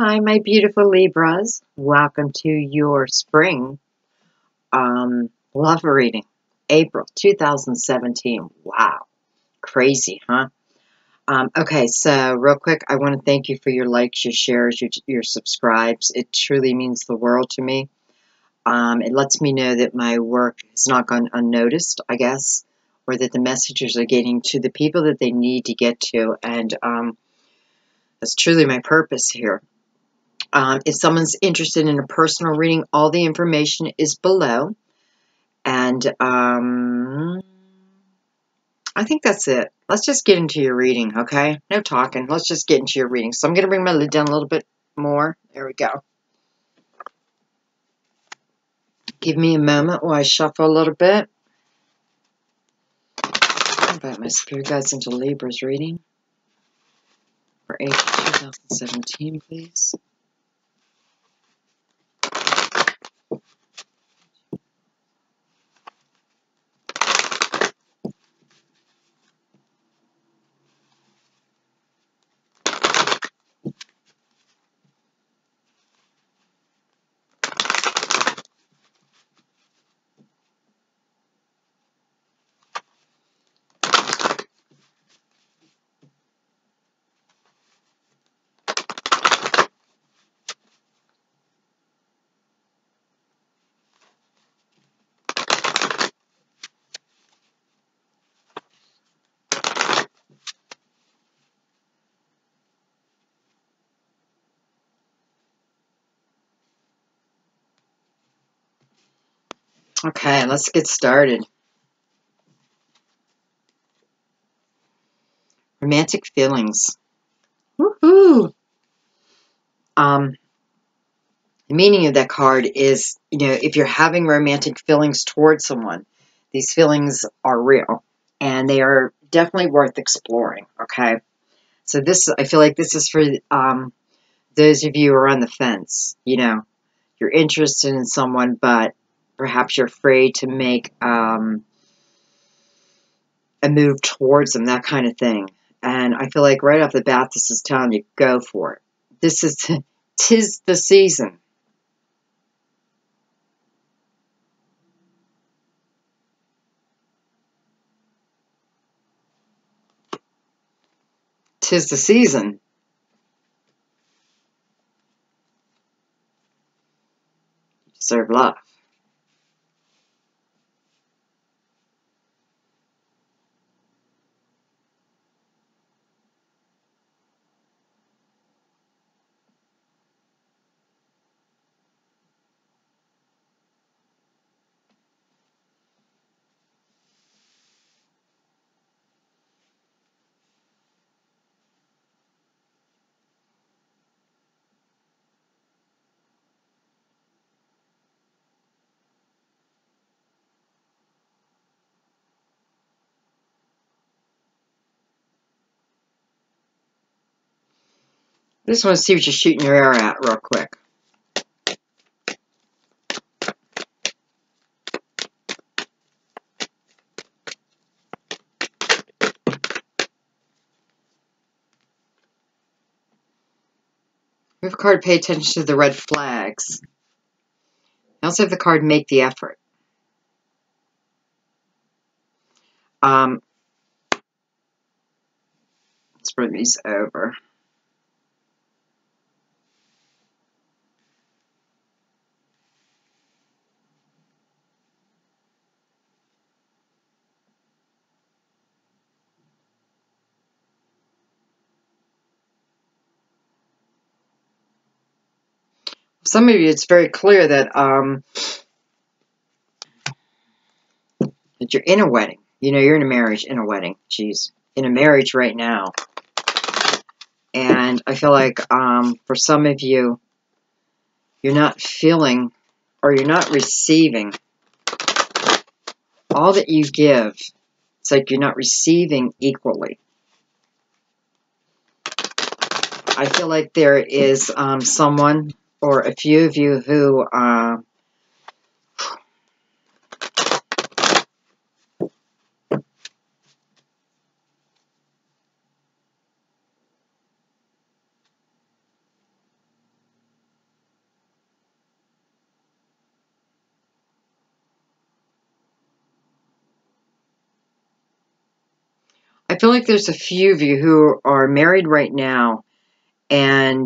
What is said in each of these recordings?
Hi, my beautiful Libras. Welcome to your spring love reading, April 2017. Wow, crazy, huh? Okay, so real quick, I want to thank you for your likes, your shares, your subscribes. It truly means the world to me. It lets me know that my work has not gone unnoticed, I guess, or that the messages are getting to the people that they need to get to, and that's truly my purpose here. If someone's interested in a personal reading, all the information is below. And I think that's it. Let's just get into your reading, okay? No talking. Let's just get into your reading. So I'm going to bring my lid down a little bit more. There we go. Give me a moment while I shuffle a little bit. I'll invite my spirit guides into Libra's reading for April 2017, please. Okay, let's get started. Romantic feelings. Woohoo! The meaning of that card is, if you're having romantic feelings towards someone, these feelings are real and they are definitely worth exploring, okay? So I feel like this is for those of you who are on the fence. You're interested in someone, but perhaps you're afraid to make a move towards them, that kind of thing. And I feel like right off the bat, this is telling you, go for it. Tis the season. Tis the season. You deserve love. I just want to see what you're shooting your arrow at real quick. We have a card, pay attention to the red flags. I also have the card, make the effort. Let's bring these over. Some of you, it's very clear that that you're in a wedding. You're in a marriage, in a wedding. Jeez, in a marriage right now. And I feel like for some of you, you're not feeling or you're not receiving all that you give. It's like you're not receiving equally. I feel like there is someone or a few of you who I feel like there's a few of you who are married right now, and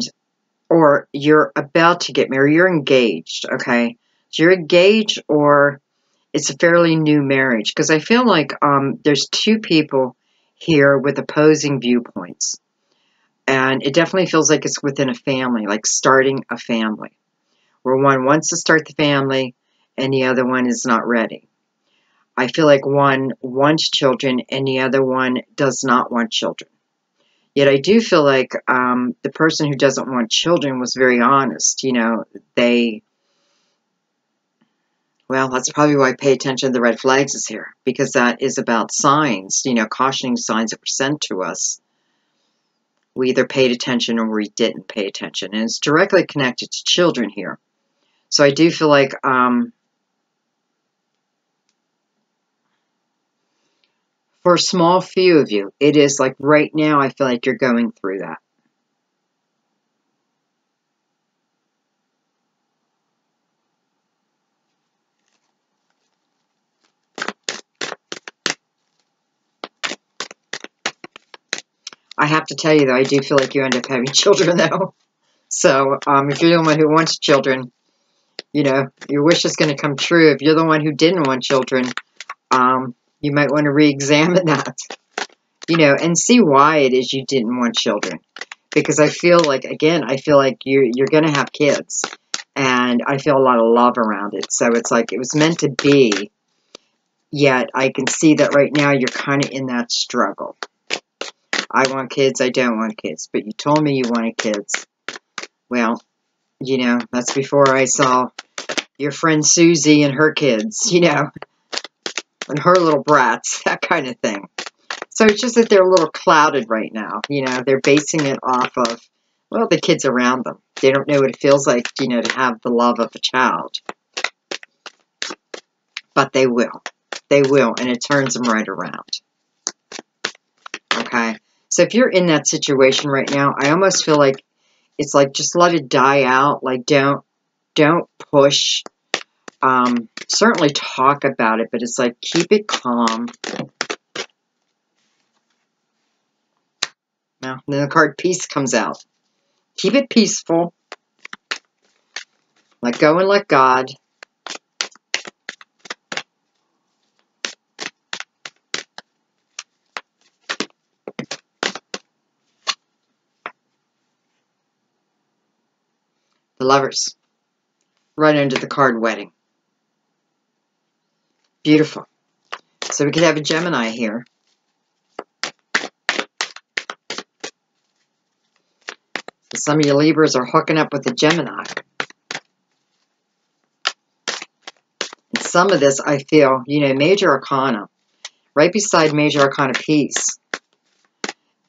or you're about to get married. You're engaged, okay? So you're engaged, or it's a fairly new marriage, because I feel like there's two people here with opposing viewpoints. And it definitely feels like it's within a family, like starting a family, where one wants to start the family and the other one is not ready. I feel like one wants children and the other one does not want children. Yet I do feel like the person who doesn't want children was very honest. You know, well, that's probably why pay attention to the red flags is here, because that is about signs, you know, cautioning signs that were sent to us. We either paid attention or we didn't pay attention. And it's directly connected to children here. So I do feel like for a small few of you, it is like right now I feel like you're going through that. I have to tell you, though, I do feel like you end up having children, though. So if you're the one who wants children, you know, your wish is going to come true. If you're the one who didn't want children, you might want to re-examine that, you know, and see why it is you didn't want children. Because I feel like, again, I feel like you're going to have kids. And I feel a lot of love around it. So it's like it was meant to be. Yet I can see that right now you're kind of in that struggle. I want kids, I don't want kids. But you told me you wanted kids. Well, you know, that's before I saw your friend Susie and her kids, you know, and her little brats, that kind of thing. So it's just that they're a little clouded right now. You know, they're basing it off of, well, the kids around them. They don't know what it feels like, you know, to have the love of a child. But they will. They will, and it turns them right around. Okay? So if you're in that situation right now, I almost feel like it's like just let it die out. Like don't push. Certainly talk about it, but it's like keep it calm. Now, then the card peace comes out. Keep it peaceful. Let go and let God. The Lovers. Right under the card wedding. Beautiful. So we could have a Gemini here. Some of you Libras are hooking up with a Gemini. And some of this, I feel, you know, Major Arcana. Right beside Major Arcana, Peace.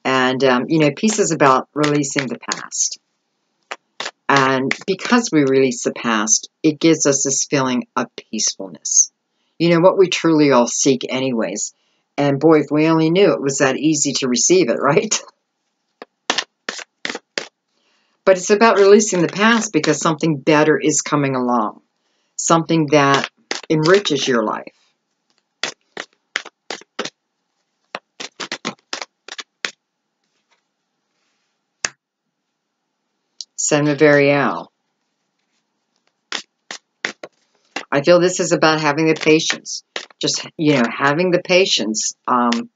And, you know, peace is about releasing the past. And because we release the past, it gives us this feeling of peacefulness. You know, what we truly all seek anyways. And boy, if we only knew it was that easy to receive it, right? But it's about releasing the past because something better is coming along. Something that enriches your life. Seven of Ariel. I feel this is about having the patience. Just, you know, having the patience that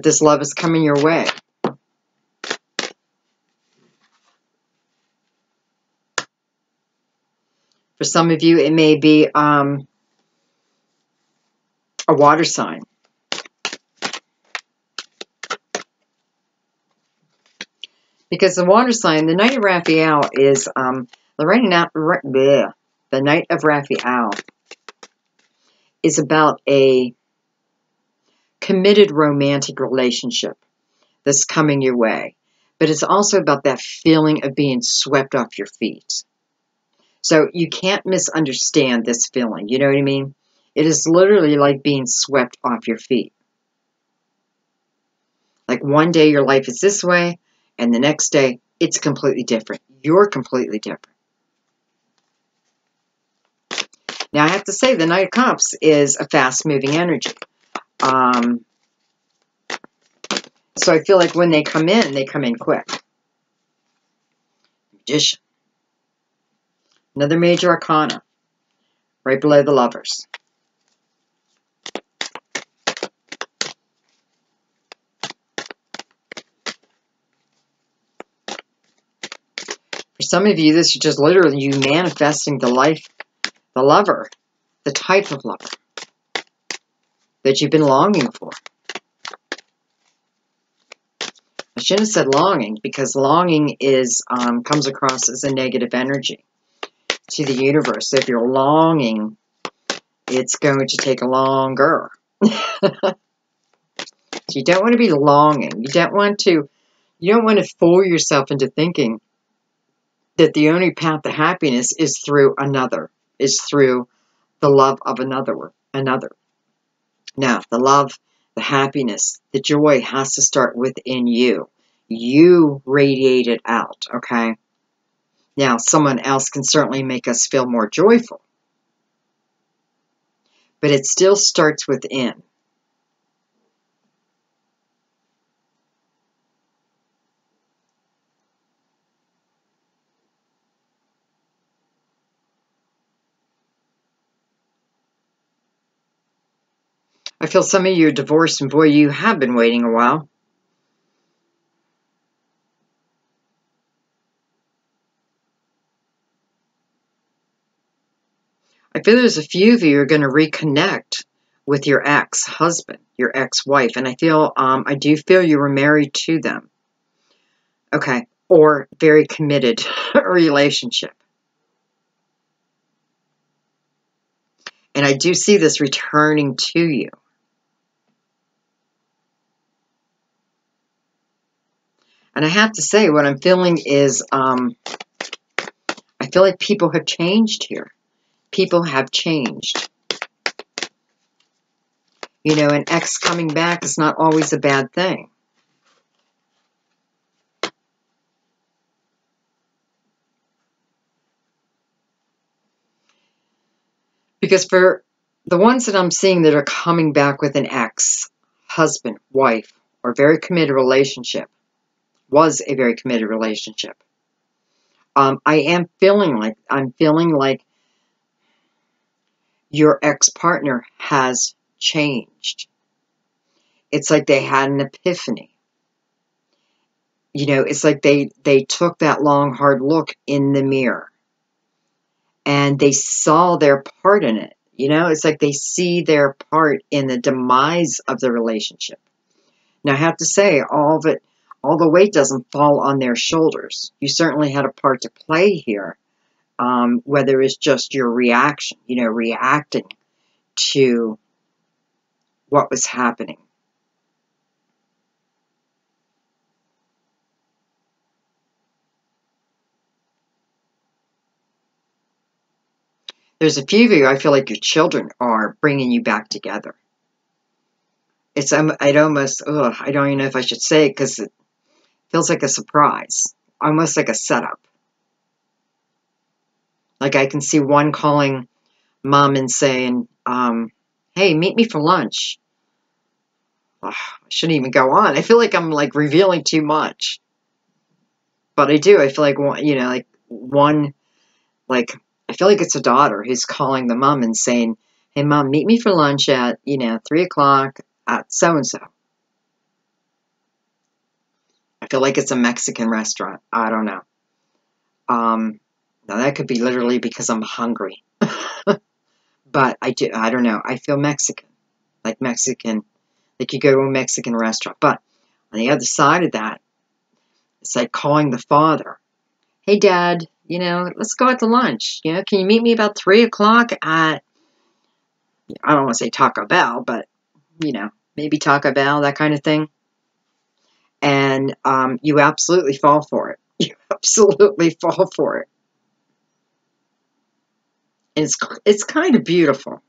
this love is coming your way. For some of you, it may be a water sign. Because the water sign, the Knight of Raphael is, the Knight of Raphael is about a committed romantic relationship that's coming your way. But it's also about that feeling of being swept off your feet. So you can't misunderstand this feeling, you know what I mean? It is literally like being swept off your feet. Like one day your life is this way, and the next day it's completely different. You're completely different. Now I have to say the Knight of Cups is a fast-moving energy. So I feel like when they come in quick. Magician. Another major arcana. Right below the Lovers. For some of you, this is just literally you manifesting the life, the lover, the type of lover that you've been longing for. I shouldn't have said longing, because longing is comes across as a negative energy to the universe. So if you're longing, it's going to take longer. So you don't want to be longing. You don't want to fool yourself into thinking that the only path to happiness is through another, is through the love of another. Now, the love, the happiness, the joy has to start within you. You radiate it out, okay? Now, someone else can certainly make us feel more joyful, but it still starts within. I feel some of you are divorced, and boy, you have been waiting a while. I feel there's a few of you who are going to reconnect with your ex-husband, your ex-wife, and I do feel you were married to them. Okay, or very committed relationship. And I do see this returning to you. And I have to say, what I'm feeling is, I feel like people have changed here. People have changed. You know, an ex coming back is not always a bad thing. Because for the ones that I'm seeing that are coming back with an ex, husband, wife, or very committed relationship, was a very committed relationship, I'm feeling like your ex-partner has changed. It's like they had an epiphany. You know, it's like they took that long, hard look in the mirror and they saw their part in it. You know, it's like they see their part in the demise of the relationship. Now, I have to say, all the weight doesn't fall on their shoulders. You certainly had a part to play here, whether it's just your reaction, you know, reacting to what was happening. There's a few of you, I feel like your children are bringing you back together. I don't even know if I should say it because it feels like a surprise, almost like a setup. Like I can see one calling mom and saying, hey, meet me for lunch. I shouldn't even go on. I feel like I'm like revealing too much. But I do. I feel like, I feel like it's a daughter who's calling the mom and saying, hey, mom, meet me for lunch at, 3 o'clock at so-and-so. I feel like it's a Mexican restaurant. I don't know. Now that could be literally because I'm hungry. But I don't know. I feel Mexican. Like you go to a Mexican restaurant. But on the other side of that, it's like calling the father. Hey, Dad, let's go out to lunch. Can you meet me about 3 o'clock at, I don't want to say Taco Bell, but, maybe Taco Bell, that kind of thing. And you absolutely fall for it. You absolutely fall for it. And it's kind of beautiful.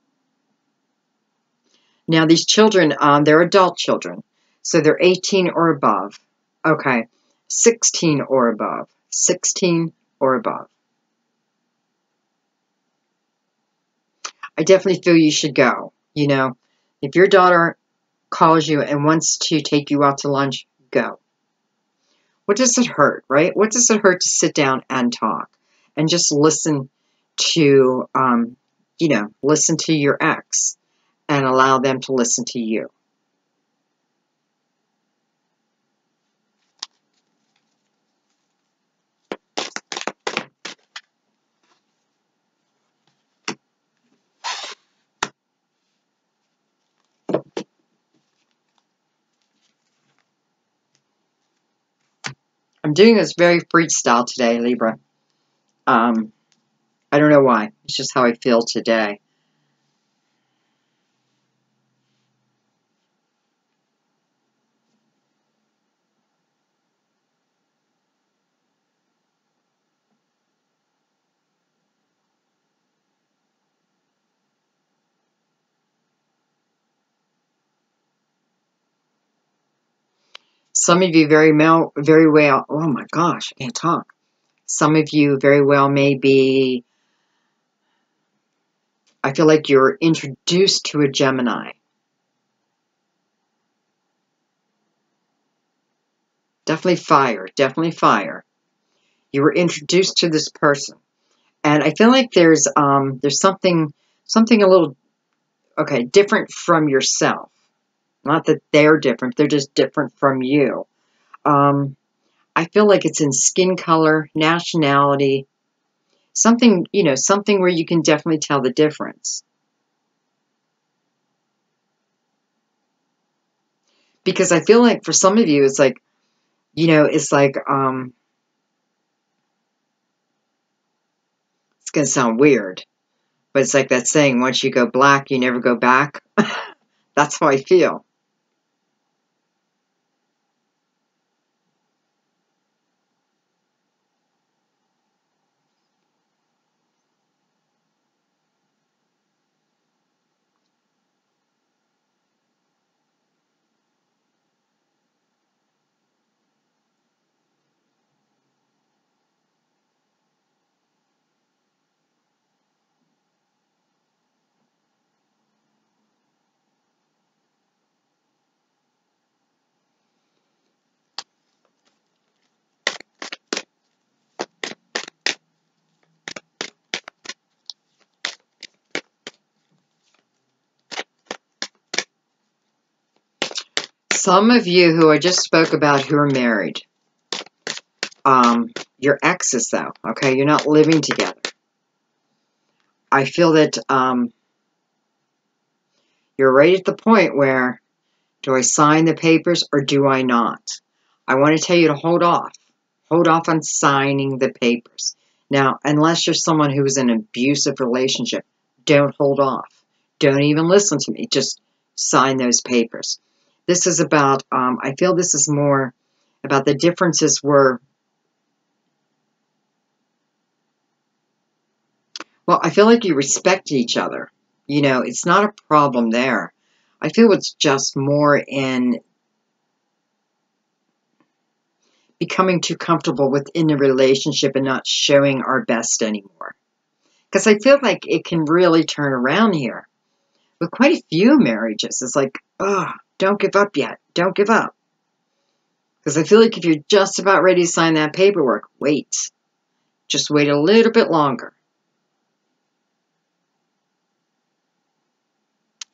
Now, these children, they're adult children. So they're 18 or above. Okay. 16 or above. 16 or above. I definitely feel you should go. If your daughter calls you and wants to take you out to lunch, go. What does it hurt, right? What does it hurt to sit down and talk and just listen to, listen to your ex and allow them to listen to you? I'm doing this very freestyle today, Libra. I don't know why. It's just how I feel today. Some of you very well, oh my gosh, I can't talk. Some of you very well may be, I feel like you're introduced to a Gemini. Definitely fire, definitely fire. You were introduced to this person. And I feel like there's something a little, okay, different from yourself. Not that they're different, they're just different from you. I feel like it's in skin color, nationality, something, something where you can definitely tell the difference. Because I feel like for some of you, it's like, it's like, it's going to sound weird, but it's like that saying, once you go black, you never go back. That's how I feel. Some of you who I just spoke about who are married, your exes though, okay, you're not living together. I feel that you're right at the point where, do I sign the papers or do I not? I want to tell you to hold off. Hold off on signing the papers. Now, unless you're someone who is in an abusive relationship, don't hold off. Don't even listen to me. Just sign those papers. This is about, I feel this is more about the differences were, well, I feel like you respect each other. It's not a problem there. I feel it's just more in becoming too comfortable within a relationship and not showing our best anymore. Because I feel like it can really turn around here. With quite a few marriages, it's like, oh, don't give up yet. Don't give up. Because I feel like if you're just about ready to sign that paperwork, wait. Just wait a little bit longer.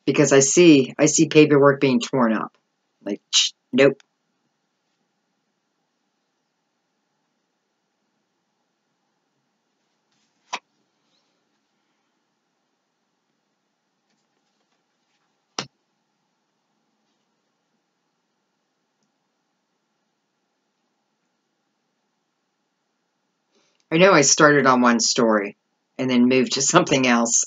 Because I see paperwork being torn up. Like, nope. I know I started on one story and then moved to something else.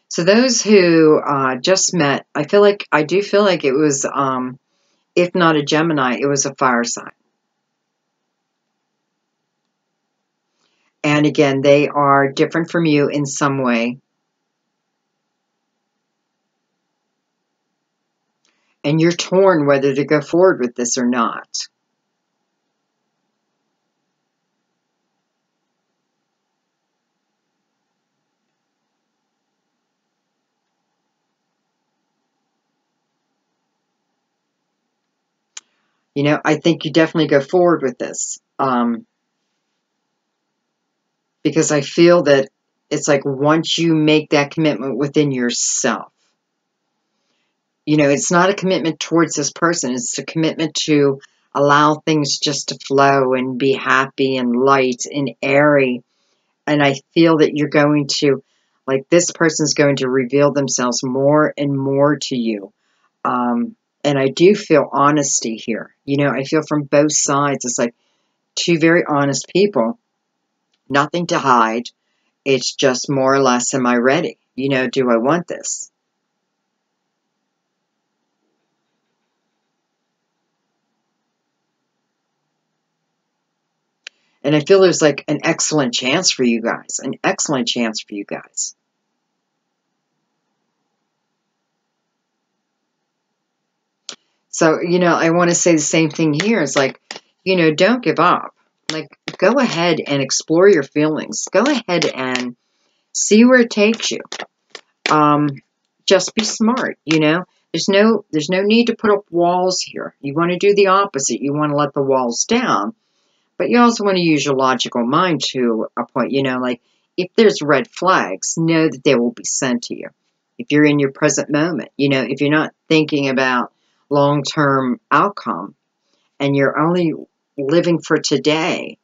So those who just met, I do feel like it was, if not a Gemini, it was a fire sign. And again, they are different from you in some way. And you're torn whether to go forward with this or not. You know, I think you definitely go forward with this. Because I feel that it's like once you make that commitment within yourself, you know, it's not a commitment towards this person. It's a commitment to allow things just to flow and be happy and light and airy. And I feel that you're going to, like, this person's going to reveal themselves more and more to you. And I do feel honesty here. You know, I feel from both sides. It's like two very honest people, nothing to hide. It's just more or less, am I ready? You know, do I want this? And I feel there's like an excellent chance for you guys, an excellent chance for you guys. So, you know, I want to say the same thing here. It's like, you know, don't give up. Like, go ahead and explore your feelings. Go ahead and see where it takes you. Um, just be smart, you know. There's no need to put up walls here. You want to do the opposite. You want to let the walls down. But you also want to use your logical mind to a point, you know, like if there's red flags, know that they will be sent to you. If you're in your present moment, you know, if you're not thinking about long-term outcome and you're only living for today,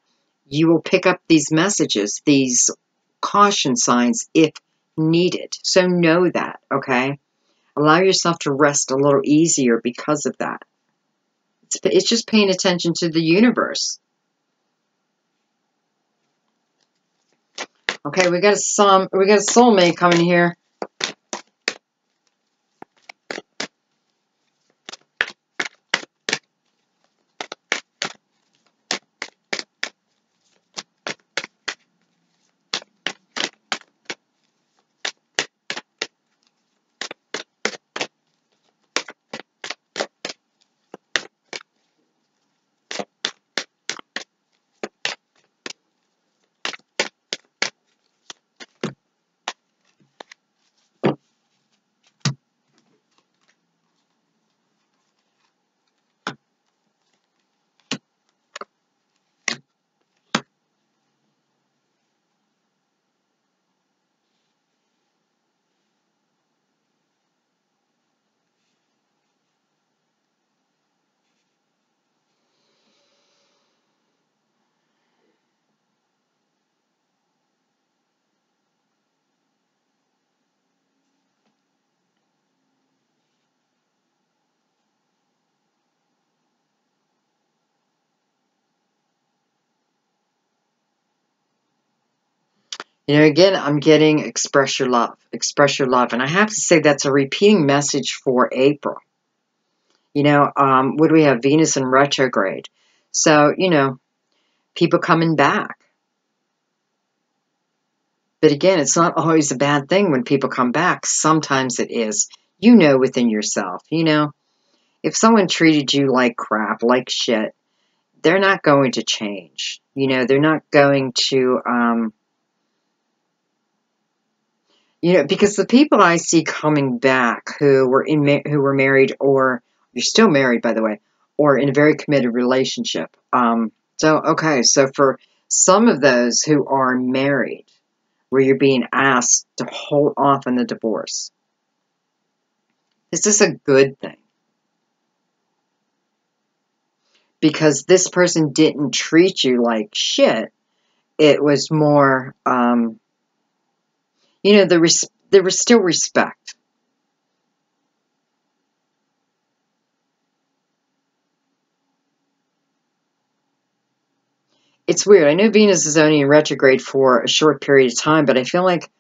you will pick up these messages, these caution signs if needed. So know that, okay? Allow yourself to rest a little easier because of that. It's just paying attention to the universe. Okay, we got a soulmate coming here. You know, again, I'm getting express your love, express your love. And I have to say that's a repeating message for April. You know, what do we have? Venus in retrograde. So, you know, people coming back. But again, it's not always a bad thing when people come back. Sometimes it is. You know within yourself, you know, if someone treated you like crap, like shit, they're not going to change. You know, they're not going to, you know, because the people I see coming back who were married, or you're still married, by the way, or in a very committed relationship. So for some of those who are married, where you're being asked to hold off on the divorce, is this a good thing? Because this person didn't treat you like shit. It was more, you know, there was still respect. It's weird. I know Venus is only in retrograde for a short period of time, but I feel like,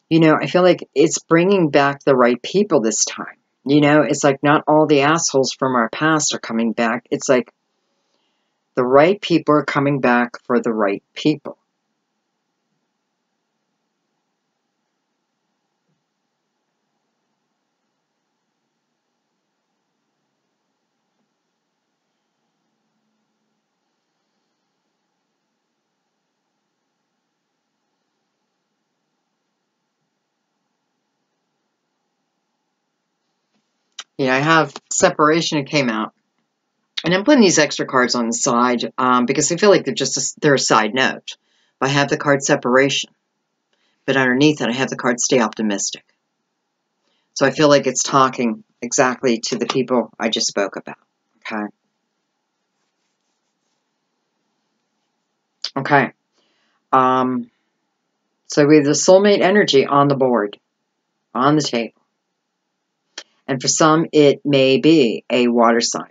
you know, I feel like it's bringing back the right people this time. You know, it's like not all the assholes from our past are coming back. It's like the right people are coming back for the right people. You know, I have separation, it came out. And I'm putting these extra cards on the side because I feel like they're a side note. I have the card separation, but underneath it I have the card stay optimistic. So I feel like it's talking exactly to the people I just spoke about. Okay. Okay. So we have the soulmate energy on the board, on the table. And for some, it may be a water sign.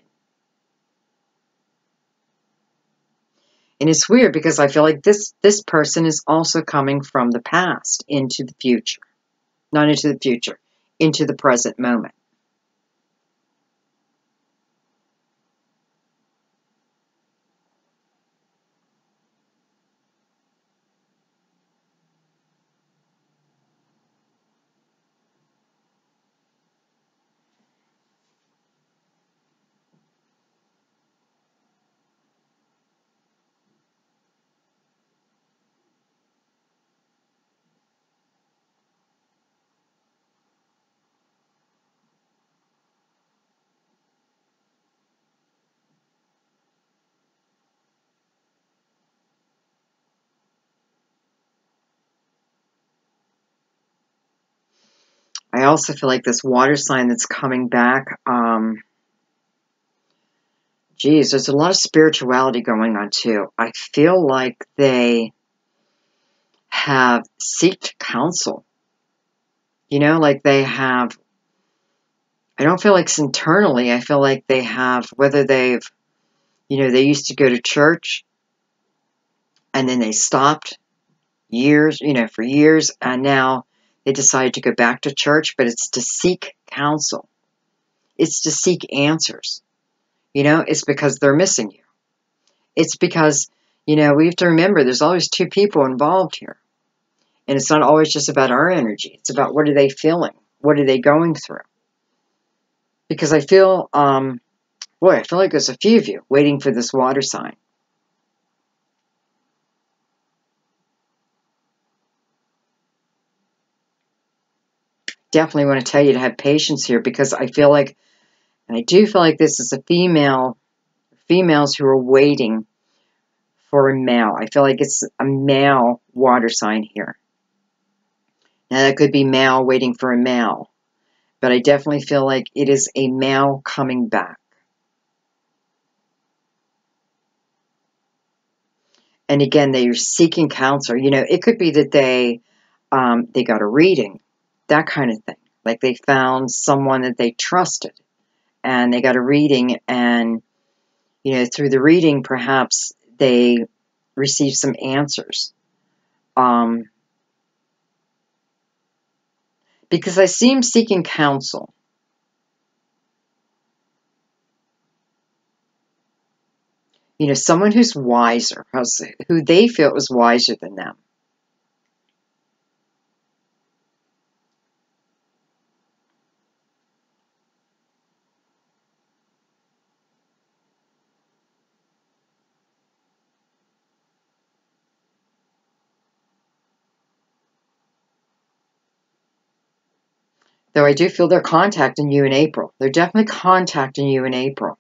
And it's weird because I feel like this person is also coming from the past into the future. Not into the future, into the present moment. I also feel like this water sign that's coming back, geez, there's a lot of spirituality going on too. I feel like they have sought counsel. You know, like they have, I don't feel like it's internally. I feel like they have, whether they've, you know, they used to go to church and then they stopped years, you know, for years, and now they decided to go back to church, but it's to seek counsel. It's to seek answers. You know, it's because they're missing you. It's because, you know, we have to remember there's always two people involved here. And it's not always just about our energy. It's about what are they feeling? What are they going through? Because I feel, boy, I feel like there's a few of you waiting for this water sign. Definitely want to tell you to have patience here because I feel like, and I do feel like this is a females who are waiting for a male. I feel like it's a male water sign here. Now that could be male waiting for a male, but I definitely feel like it is a male coming back. And again, they're seeking counsel. You know, it could be that they got a reading, that kind of thing. Like they found someone that they trusted, and they got a reading, and you know, through the reading, perhaps they received some answers. Because I see him seeking counsel. You know, someone who's wiser, who they feel is wiser than them. Though I do feel they're contacting you in April. They're definitely contacting you in April.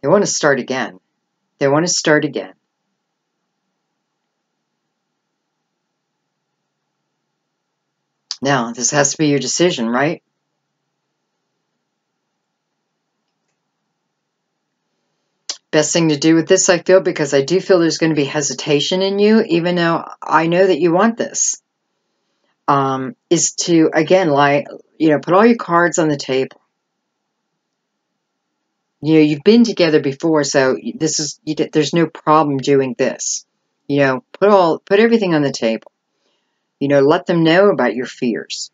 They want to start again. They want to start again. Now, this has to be your decision, right? Best thing to do with this, I feel, because I do feel there's going to be hesitation in you, even though I know that you want this, is to, again, put all your cards on the table. You know, you've been together before, so there's no problem doing this. You know, put everything on the table. You know, let them know about your fears.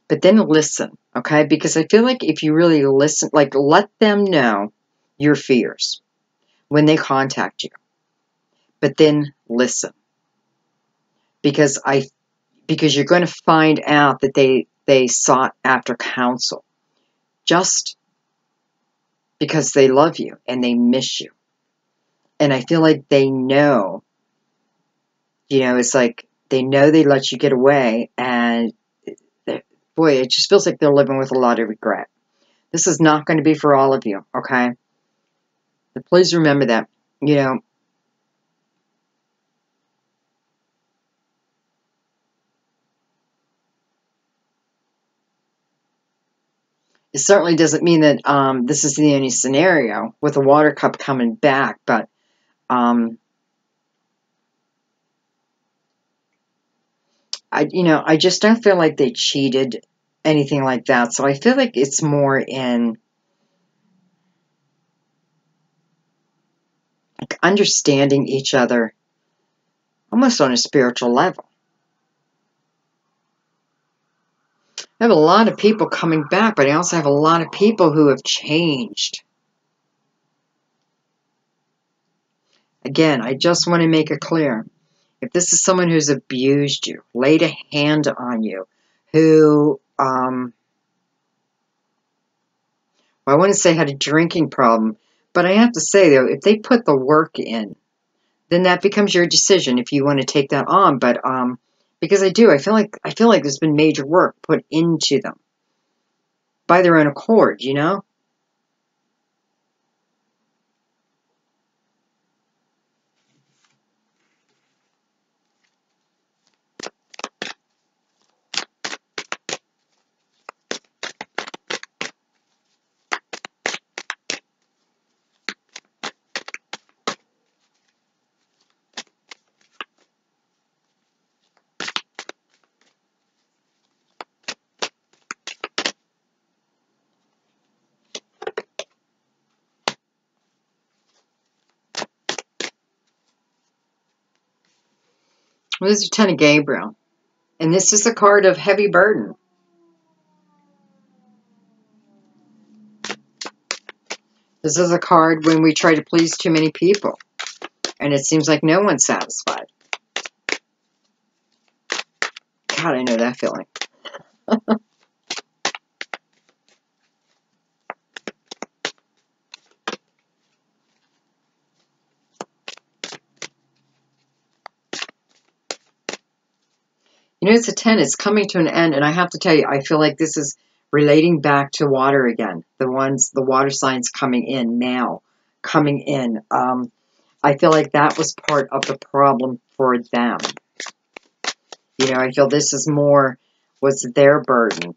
But then listen, okay? Because I feel like if you really listen, like let them know your fears when they contact you. But then listen. Because you're going to find out that they sought after counsel just because they love you and they miss you. And I feel like they know, you know, it's like They know they let you get away, and boy, it just feels like they're living with a lot of regret. This is not going to be for all of you, okay? But please remember that, you know, it certainly doesn't mean that this is the only scenario with the water cup coming back, but I just don't feel like they cheated, anything like that. So I feel like it's more in like understanding each other almost on a spiritual level. I have a lot of people coming back, but I also have a lot of people who have changed. Again, I just want to make it clear. If this is someone who's abused you, laid a hand on you, who, I want to say had a drinking problem, but I have to say, though, if they put the work in, then that becomes your decision if you want to take that on. But because I feel like there's been major work put into them by their own accord, you know? Well, this is Ten of Gabriel, and this is a card of heavy burden. This is a card when we try to please too many people, and it seems like no one's satisfied. God, I know that feeling. You know, it's a 10. It's coming to an end, and I have to tell you, I feel like this is relating back to water again. The water signs coming in now, coming in. I feel like that was part of the problem for them. You know, I feel this is more was their burden.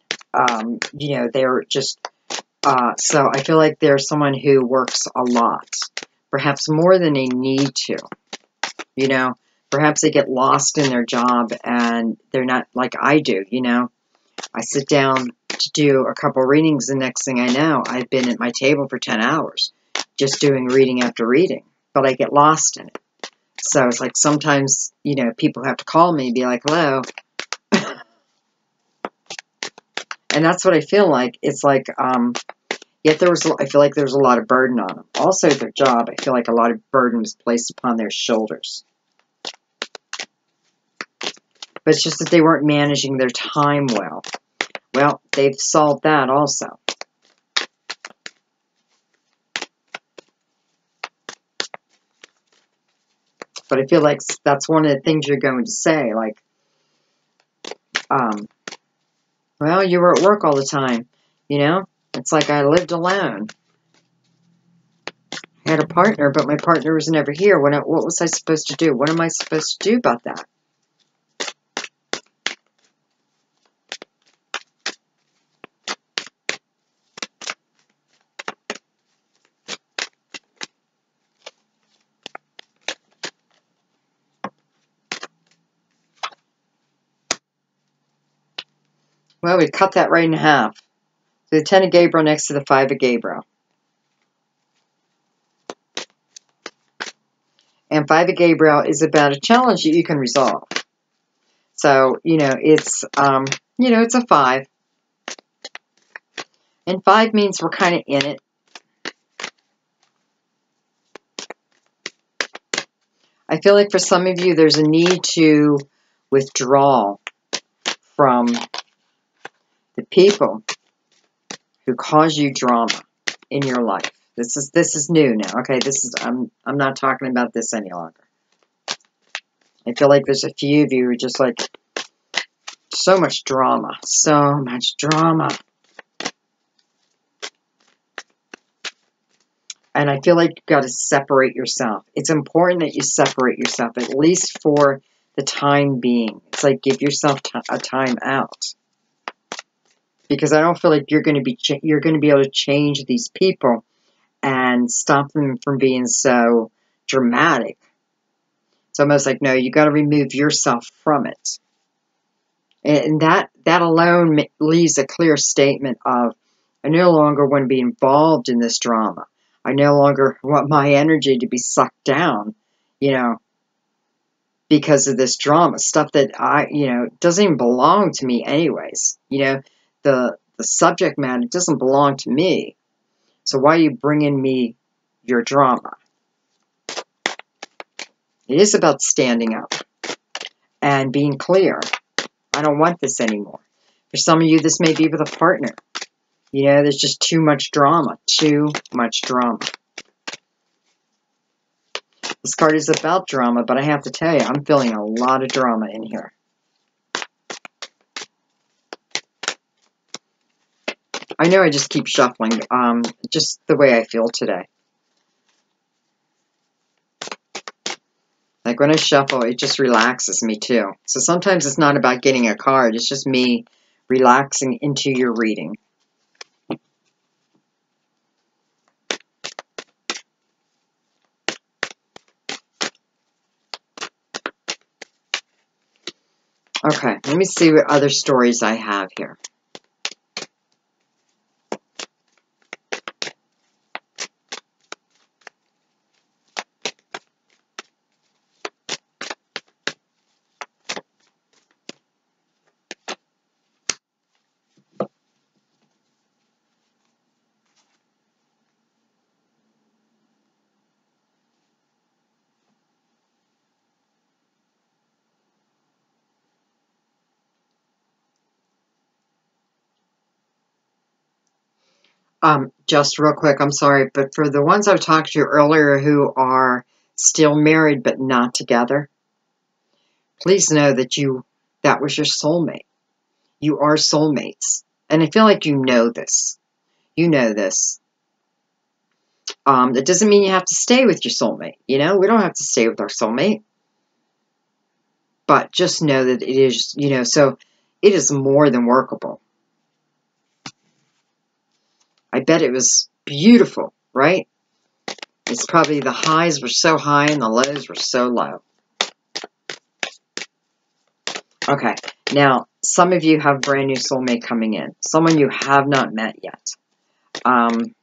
You know, they're just, so I feel like they're someone who works a lot, perhaps more than they need to, you know. Perhaps they get lost in their job and they're not like I do, you know. I sit down to do a couple readings, the next thing I know, I've been at my table for 10 hours just doing reading after reading, but I get lost in it. So it's like sometimes, you know, people have to call me and be like, hello. And that's what I feel like. It's like, yet I feel like there's a lot of burden on them. Also their job, I feel like a lot of burden was placed upon their shoulders. But it's just that they weren't managing their time well. Well, they've solved that also. But I feel like that's one of the things you're going to say, like, well, you were at work all the time, you know? It's like I lived alone. I had a partner, but my partner was never here. What was I supposed to do? What am I supposed to do about that? Well, we cut that right in half. So the 10 of Gabriel next to the 5 of Gabriel. And 5 of Gabriel is about a challenge that you can resolve. So, you know, it's a 5. And 5 means we're kind of in it. I feel like for some of you, there's a need to withdraw from the people who cause you drama in your life. This is new now. Okay, I'm not talking about this any longer. I feel like there's a few of you who are just like, so much drama. So much drama. And I feel like you've got to separate yourself. It's important that you separate yourself, at least for the time being. It's like give yourself a time out. Because I don't feel like you're going to be able to change these people and stop them from being so dramatic. It's almost like, no, you got to remove yourself from it. And that alone leaves a clear statement of, I no longer want to be involved in this drama. I no longer want my energy to be sucked down, you know, because of this drama. Stuff that doesn't even belong to me anyways. You know, the subject matter doesn't belong to me. So why are you bringing me your drama? It is about standing up and being clear. I don't want this anymore. For some of you, this may be with a partner. You know, there's just too much drama. Too much drama. This card is about drama, but I have to tell you, I'm feeling a lot of drama in here. I know I just keep shuffling, just the way I feel today. Like when I shuffle, it just relaxes me too. So sometimes it's not about getting a card, it's just me relaxing into your reading. Okay, let me see what other stories I have here. Just real quick, I'm sorry, but for the ones I've talked to earlier who are still married but not together, please know that that was your soulmate. You are soulmates. And I feel like you know this. You know this. It doesn't mean you have to stay with your soulmate. You know, we don't have to stay with our soulmate. But just know that it is, so it is more than workable. I bet it was beautiful, right? It's probably the highs were so high and the lows were so low. Okay, now some of you have brand new soulmate coming in. Someone you have not met yet. I'm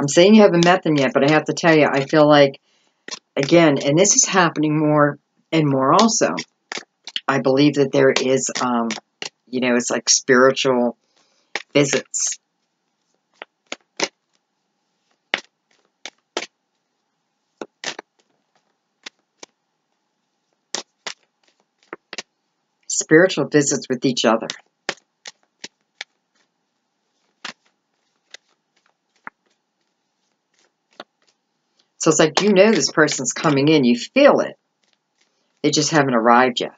saying you haven't met them yet, but I have to tell you, I feel like, again, and this is happening more and more also, I believe that there is, it's like spiritual visits. Spiritual visits with each other. So it's like, this person's coming in. You feel it. They just haven't arrived yet.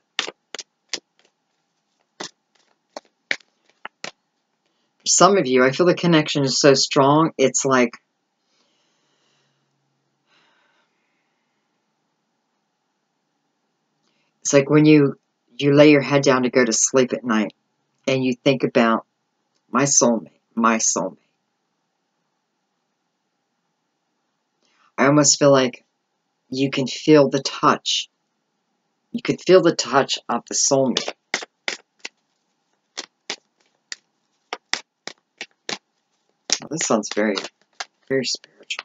For some of you, I feel the connection is so strong, it's like, when you lay your head down to go to sleep at night and you think about my soulmate, my soulmate. I almost feel like you can feel the touch. You can feel the touch of the soulmate. Well, this sounds very, very spiritual.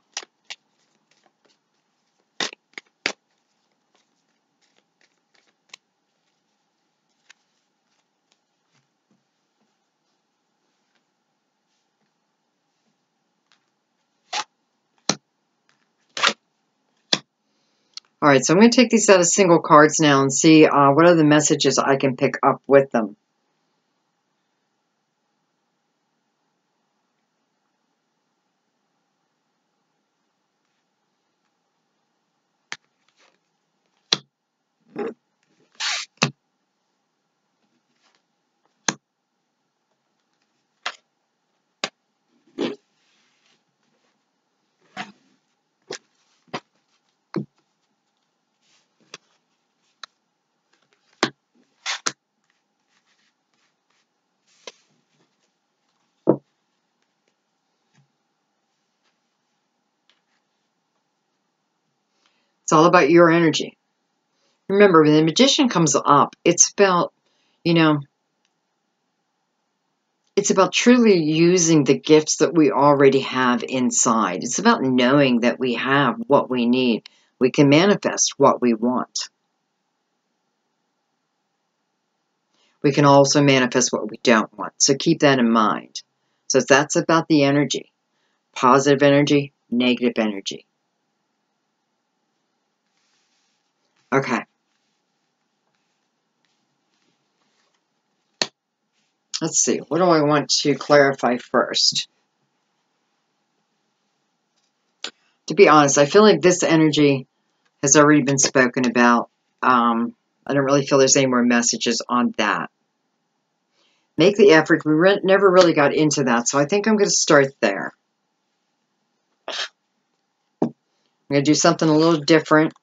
All right, so I'm going to take these out of single cards now and see what other messages I can pick up with them. It's all about your energy. Remember, when the Magician comes up, it's about, you know, it's about truly using the gifts that we already have inside. It's about knowing that we have what we need. We can manifest what we want. We can also manifest what we don't want. So keep that in mind. So that's about the energy. Positive energy, negative energy. Okay. Let's see. What do I want to clarify first? To be honest, I feel like this energy has already been spoken about. I don't really feel there's any more messages on that. Make the effort. We never really got into that, so I think I'm going to start there. I'm going to do something a little different.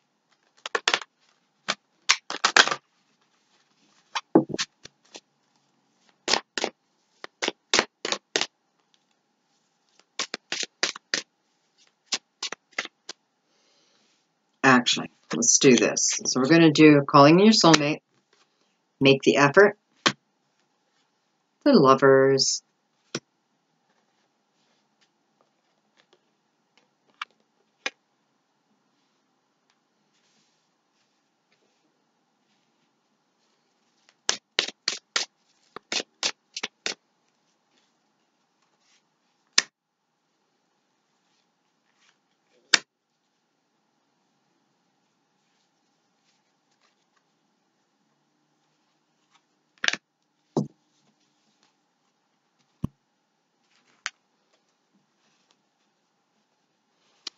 Actually, let's do this. So we're going to do calling in your soulmate. Make the effort. The Lovers.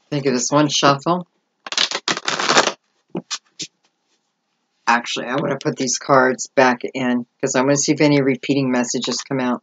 Think of this one shuffle. Actually, I want to put these cards back in because I want to see if any repeating messages come out.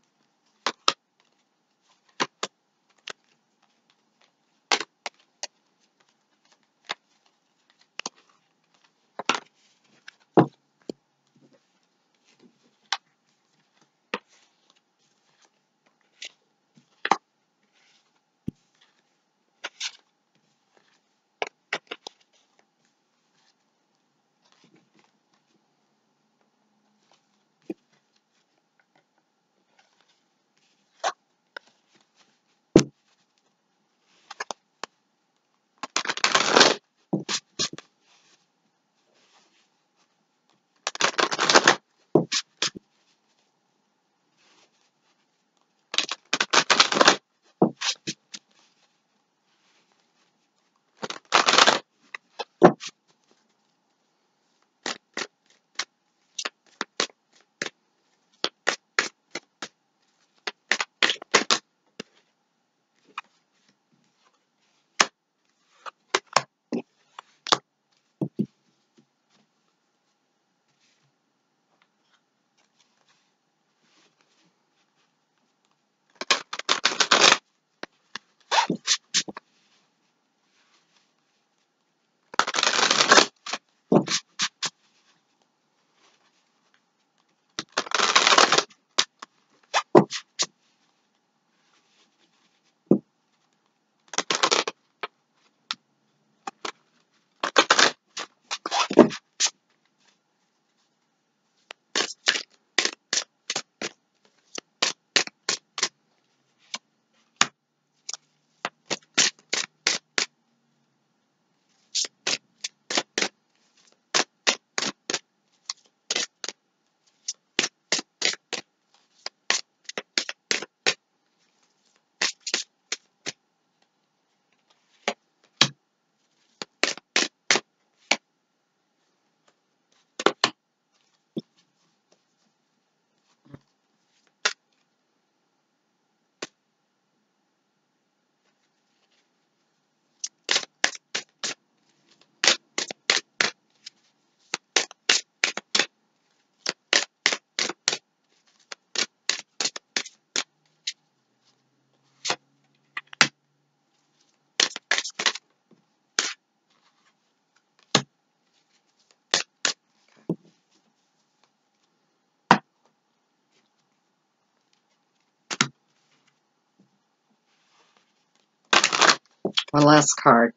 One last card.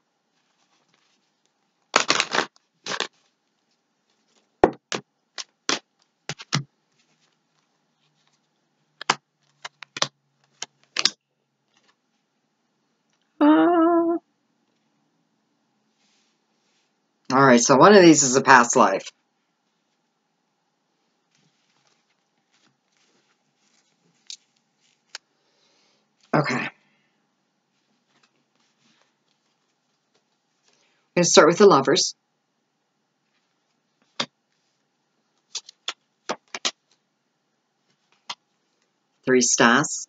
All right, so one of these is a past life. Okay. I'm going to start with the Lovers. Three stars.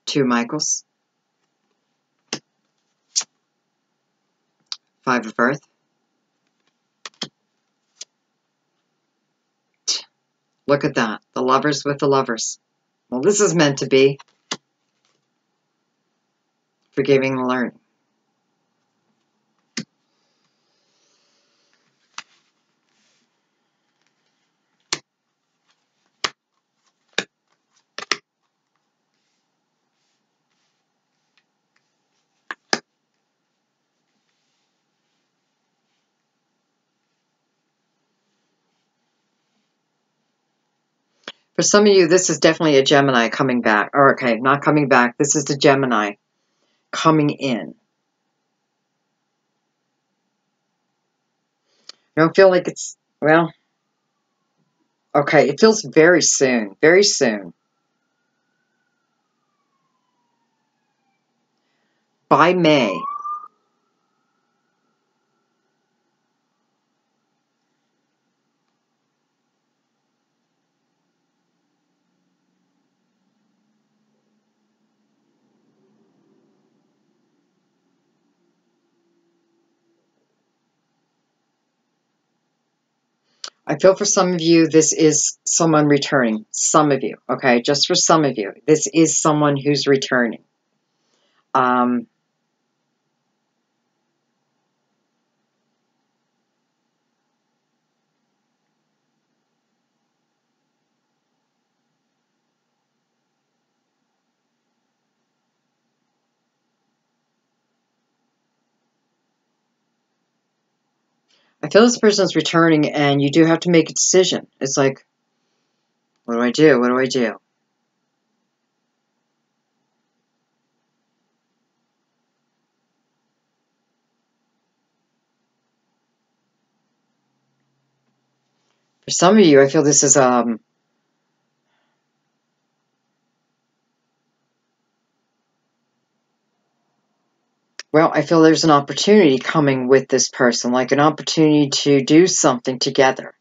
Two Michaels. Five of Earth. Look at that. The Lovers with the Lovers. Well, this is meant to be. Forgiving and learning. For some of you, this is definitely a Gemini coming back. Or, okay, not coming back. This is the Gemini coming in. I don't feel like it's, well, okay, it feels very soon. Very soon. By May. I feel for some of you, this is someone returning. Some of you, okay? Just for some of you. This is someone who's returning. I feel this person's returning and you do have to make a decision. It's like, what do I do? What do I do? For some of you, I feel this is, well, I feel there's an opportunity coming with this person, like an opportunity to do something together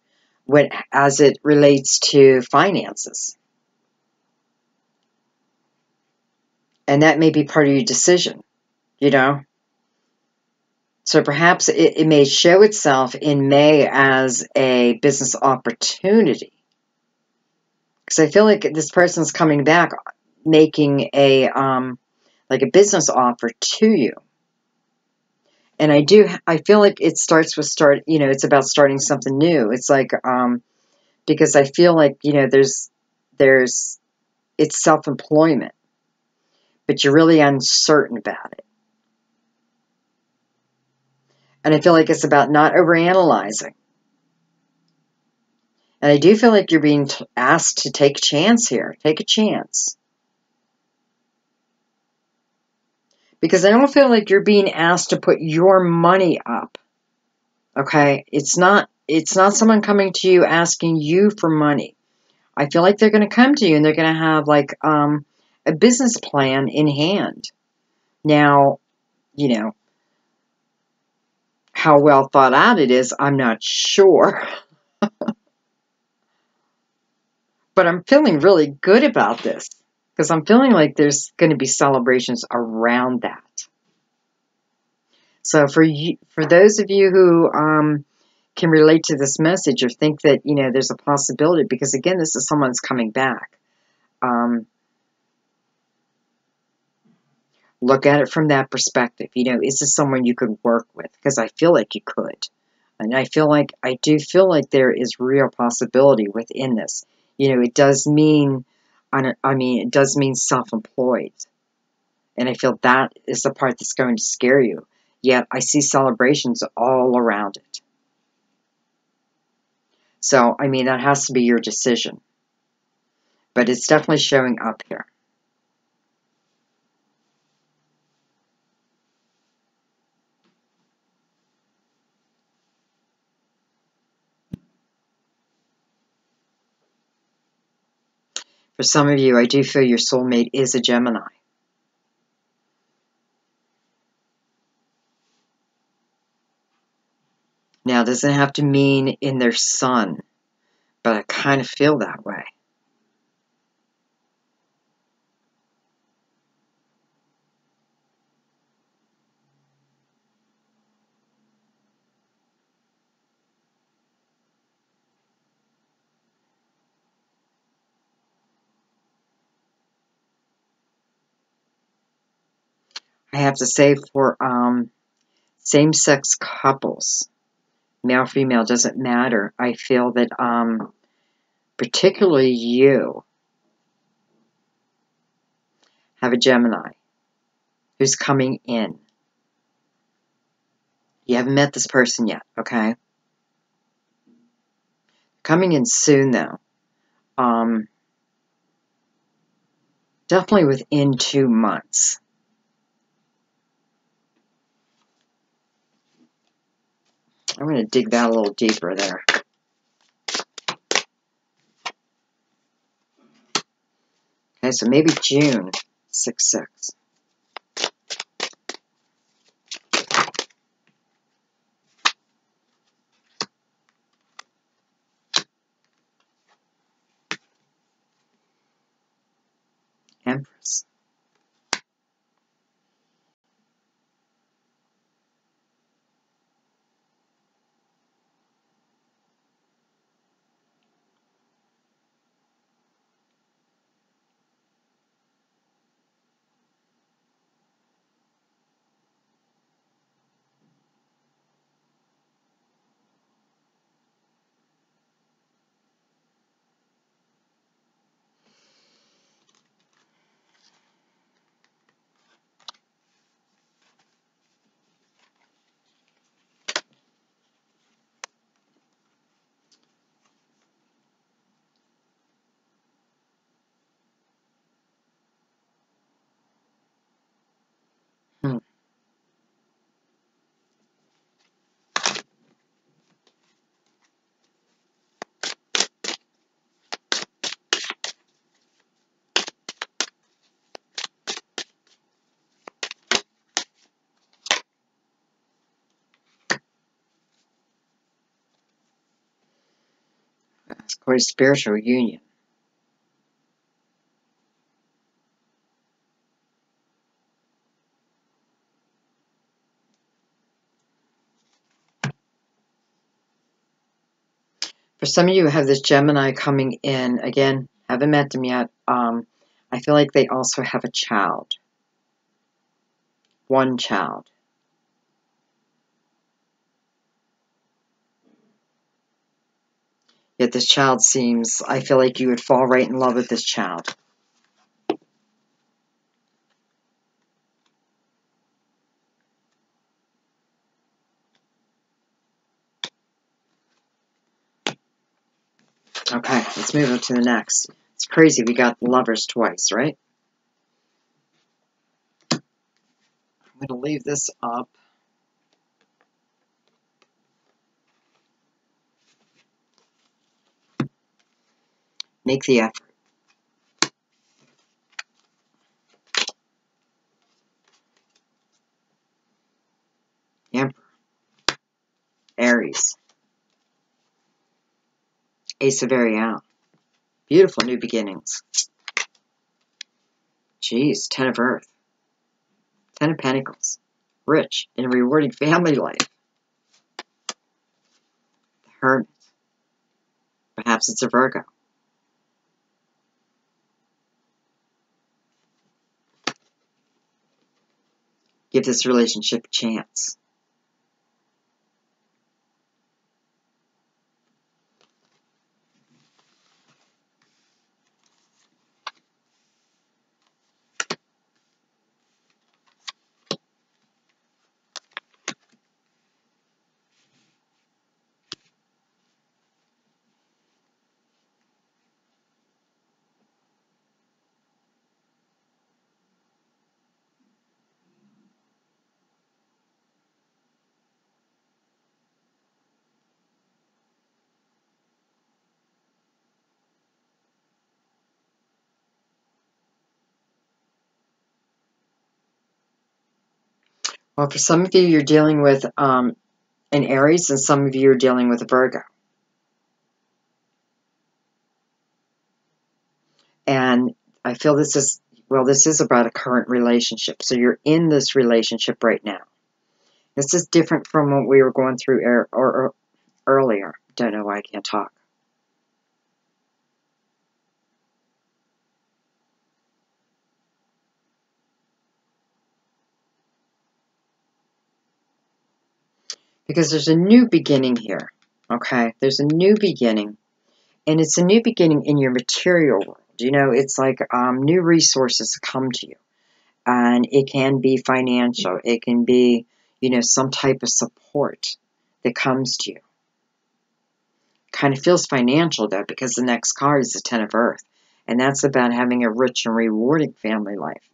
as it relates to finances. And that may be part of your decision, you know? So perhaps it may show itself in May as a business opportunity. Because I feel like this person's coming back making a, like a business offer to you. And I feel like it starts with it's about starting something new. It's like, because I feel like, it's self-employment, but you're really uncertain about it. And I feel like it's about not overanalyzing. And I do feel like you're being asked to take a chance here. Take a chance. Because I don't feel like you're being asked to put your money up. Okay? It's not someone coming to you asking you for money. I feel like they're going to come to you and they're going to have like a business plan in hand. Now, how well thought out it is, I'm not sure. But I'm feeling really good about this because I'm feeling like there's going to be celebrations around that. So for those of you who can relate to this message or think that, there's a possibility, because again, this is someone's coming back. Look at it from that perspective. Is this someone you could work with? Because I feel like you could. And I do feel like there is real possibility within this. It does mean, it does mean self-employed. And I feel that is the part that's going to scare you. Yet I see celebrations all around it. So, that has to be your decision. But it's definitely showing up here. For some of you, I do feel your soulmate is a Gemini. Now, it doesn't have to mean in their sun, but I kind of feel that way. I have to say for same-sex couples, male, female, doesn't matter. I feel that particularly you have a Gemini who's coming in. You haven't met this person yet, okay? Coming in soon, though. Definitely within 2 months. I'm going to dig that a little deeper there. Okay, so maybe June 6/6. Empress. It's quite a spiritual union. For some of you who have this Gemini coming in, again, haven't met them yet, I feel like they also have a child. One child. Yet this child seems, I feel like you would fall right in love with this child. Okay, let's move on to the next. It's crazy, we got lovers twice, right? I'm going to leave this up. Make the effort. Emperor. Aries. Ace of Ariel. Beautiful new beginnings. Jeez, 10 of Earth. 10 of Pentacles. Rich in a rewarding family life. The Hermit. Perhaps it's a Virgo. Give this relationship a chance. Well, for some of you, you're dealing with an Aries, and some of you are dealing with a Virgo. And I feel this is, well, this is about a current relationship. So you're in this relationship right now. This is different from what we were going through earlier. Don't know why I can't talk. Because there's a new beginning here. Okay? There's a new beginning. And it's a new beginning in your material world. You know, it's like new resources come to you. And it can be financial. It can be, you know, some type of support that comes to you. Kind of feels financial, though, because the next card is the Ten of Earth. And that's about having a rich and rewarding family life.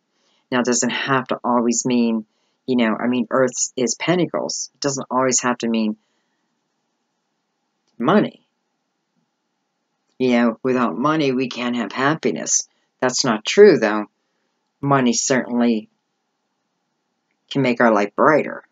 Now, it doesn't have to always mean, you know, I mean, Earth is Pentacles. It doesn't always have to mean money. You know, without money, we can't have happiness. That's not true, though. Money certainly can make our life brighter.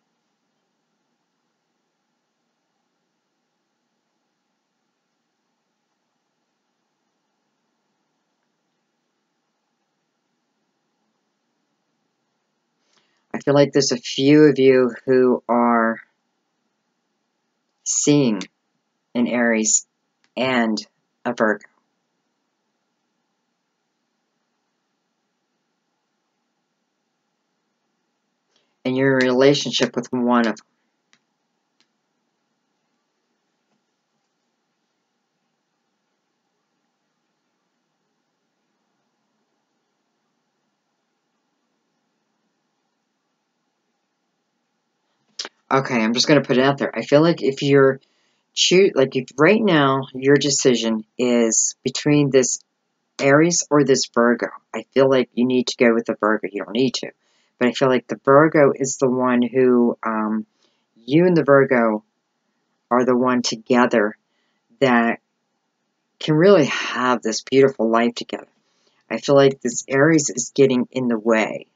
I feel like there's a few of you who are seeing an Aries and a Virgo. And you're in a relationship with one of them. Okay, I'm just going to put it out there. I feel like if you're if right now your decision is between this Aries or this Virgo, I feel like you need to go with the Virgo. You don't need to, but I feel like the Virgo is the one who, you and the Virgo are the one together that can really have this beautiful life together. I feel like this Aries is getting in the way.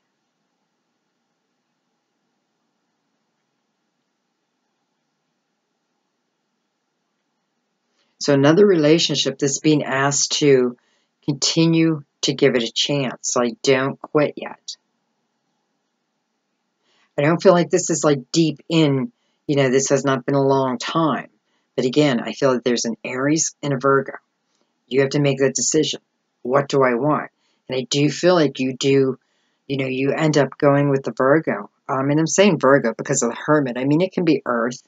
So another relationship that's being asked to continue to give it a chance. Like, don't quit yet. I don't feel like this is like deep in, you know, this has not been a long time. But again, I feel like there's an Aries and a Virgo. You have to make that decision. What do I want? And I do feel like you do, you know, you end up going with the Virgo. And I'm saying Virgo because of the Hermit. I mean, it can be Earth,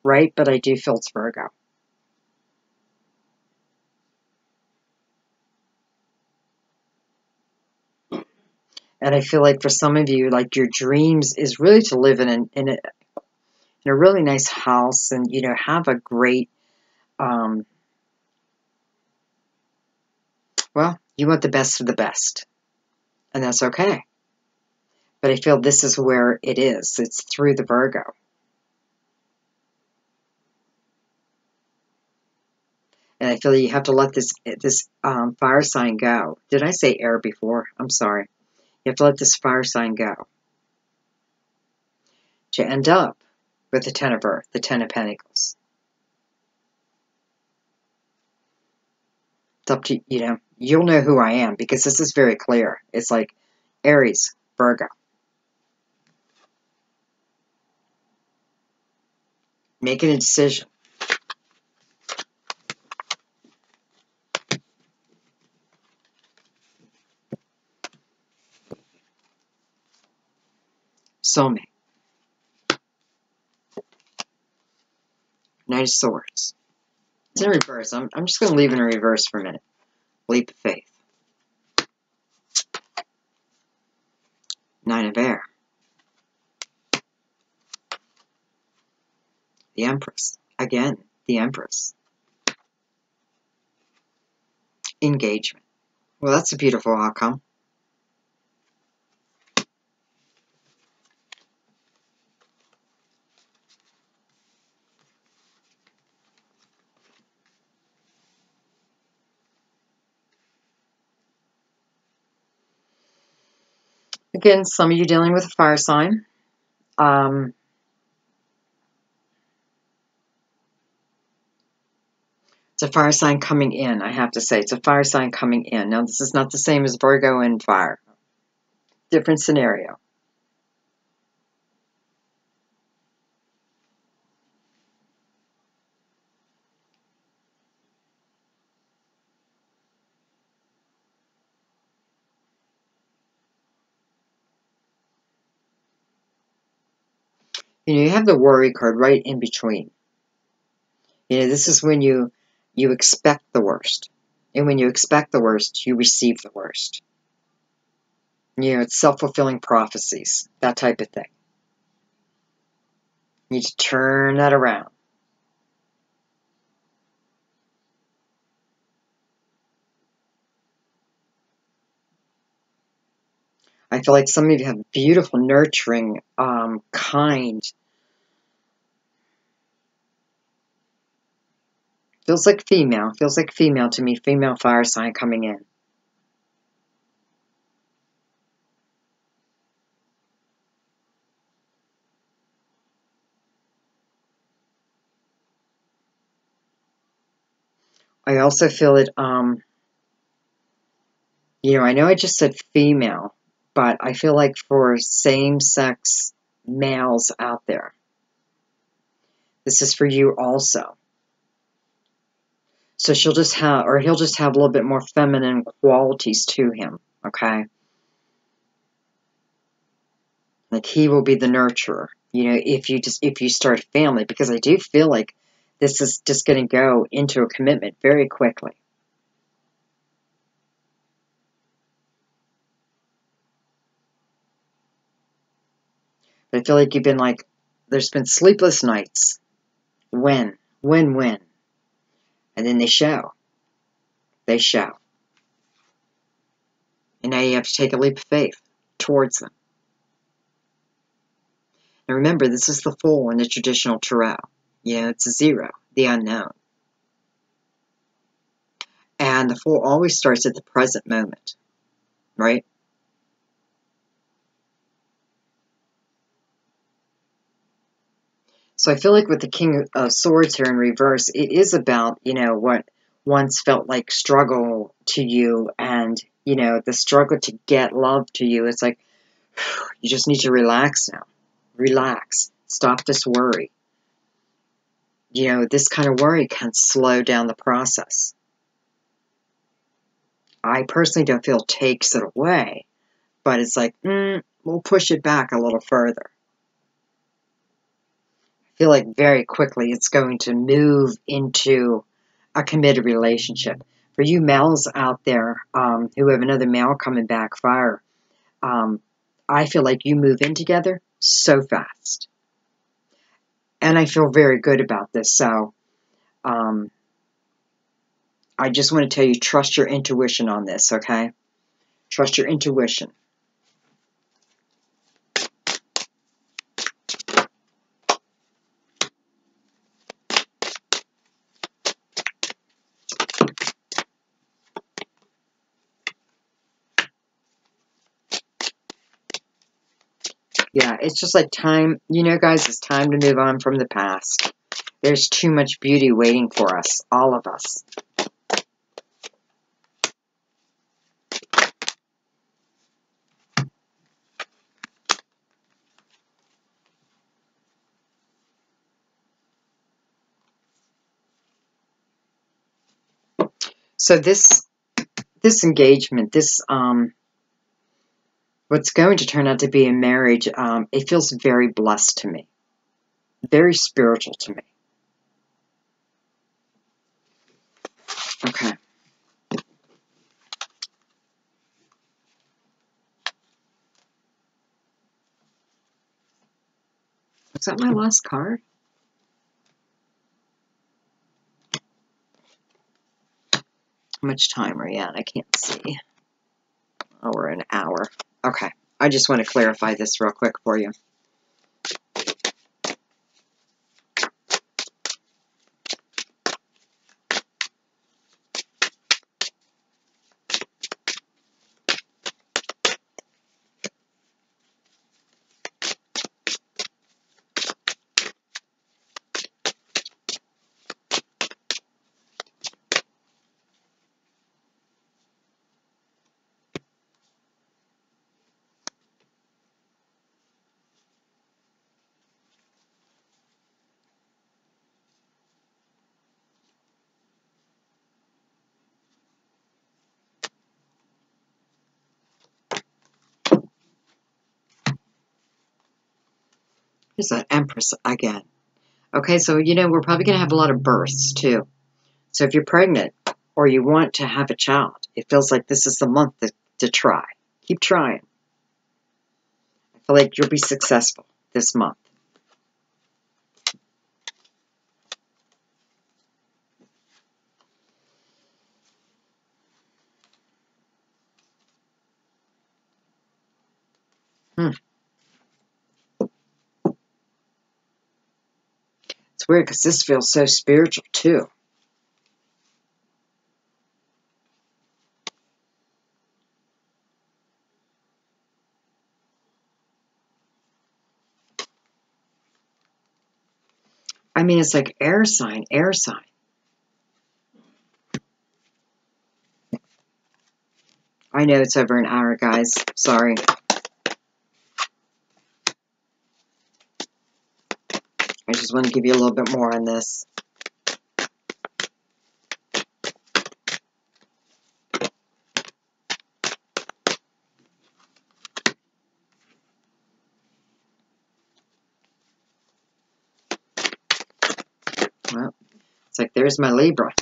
right? But I do feel it's Virgo. And I feel like for some of you, like your dreams is really to live in a really nice house and, you know, have a great, well, you want the best of the best. And that's okay. But I feel this is where it is. It's through the Virgo. And I feel you have to let this fire sign go. Did I say air before? I'm sorry. You have to let this fire sign go. To end up with the Ten of Earth, the Ten of Pentacles. It's up to, you know, you'll know who I am because this is very clear. It's like Aries, Virgo. Making a decision. Soulmate. Knight of Swords. It's in reverse. I'm just going to leave it in reverse for a minute. Leap of faith. Nine of Air. The Empress. Again, the Empress. Engagement. Well, that's a beautiful outcome. Again, some of you dealing with a fire sign. Um, it's a fire sign coming in, I have to say. It's a fire sign coming in. Now, this is not the same as Virgo and fire. Different scenario. You have the worry card right in between. This is when you expect the worst. And when you expect the worst, you receive the worst. It's self-fulfilling prophecies, that type of thing. You need to turn that around. I feel like some of you have beautiful, nurturing, kind. Feels like female. Feels like female to me. Female fire sign coming in. I also feel it, I know I just said female, but I feel like for same-sex males out there, this is for you also. So she'll just have, or he'll just have a little bit more feminine qualities to him, okay? Like he will be the nurturer, if you start a family, because I do feel like this is just going to go into a commitment very quickly. But I feel like you've been like, there's been sleepless nights. When? And then they show. They show. And now you have to take a leap of faith towards them. And remember, this is the Fool in the traditional tarot. It's a 0, the unknown. And the Fool always starts at the present moment, right? So I feel like with the King of Swords here in reverse, it is about, what once felt like struggle to you and, the struggle to get love to you. It's like, you just need to relax now. Relax. Stop this worry. This kind of worry can slow down the process. I personally don't feel it takes it away, but it's like, we'll push it back a little further. I feel like very quickly it's going to move into a committed relationship. For you males out there who have another male coming back, fire, I feel like you move in together so fast. And I feel very good about this. So I just want to tell you, trust your intuition on this, okay? Trust your intuition. Yeah, it's just like time, guys, it's time to move on from the past. There's too much beauty waiting for us, all of us. So this engagement, what's going to turn out to be a marriage, it feels very blessed to me. Very spiritual to me. Okay. Was that my last card? How much time are we at? I can't see. Oh, we're an hour. Okay. I just want to clarify this real quick for you. There's that Empress again. Okay, so, you know, we're probably going to have a lot of births, too. So if you're pregnant or you want to have a child, it feels like this is the month to try. Keep trying. I feel like you'll be successful this month. It's weird because this feels so spiritual, too. I mean, it's like air sign, air sign. I know it's over an hour, guys. Sorry. I just want to give you a little bit more on this. Well, it's like there's my Libra.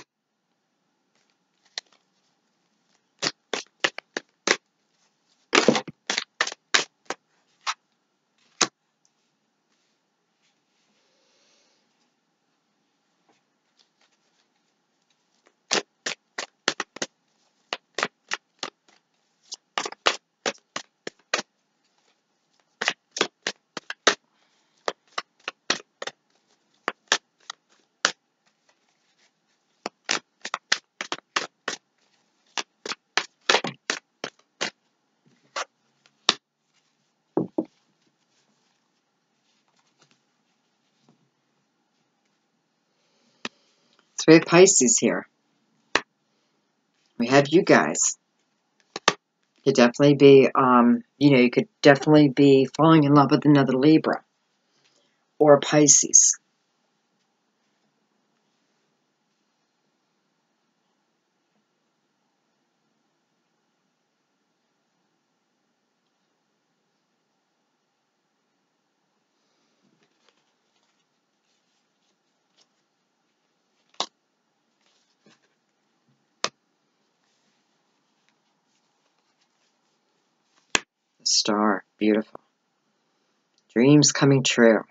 So we have Pisces here. We have you guys. Could definitely be, you know, you could definitely be falling in love with another Libra or Pisces. The star, beautiful. Dreams coming true.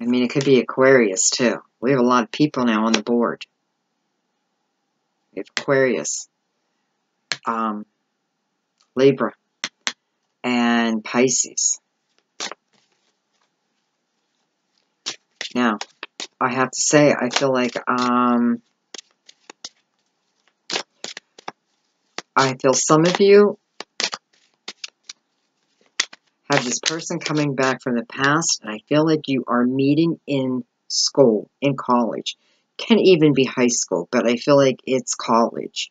I mean, it could be Aquarius, too. We have a lot of people now on the board. We have Aquarius, Libra, and Pisces. Now, I have to say, I feel like, I feel some of you have this person coming back from the past, and I feel like you are meeting in school, in college. Can even be high school, but I feel like it's college.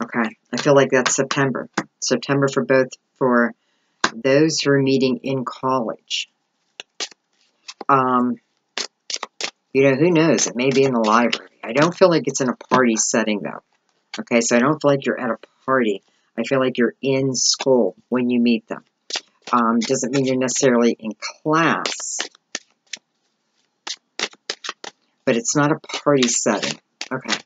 Okay, I feel like that's September. September for those who are meeting in college. You know, who knows? It may be in the library. I don't feel like it's in a party setting, though. Okay, so I don't feel like you're at a party. I feel like you're in school when you meet them. Doesn't mean you're necessarily in class, but it's not a party setting. Okay.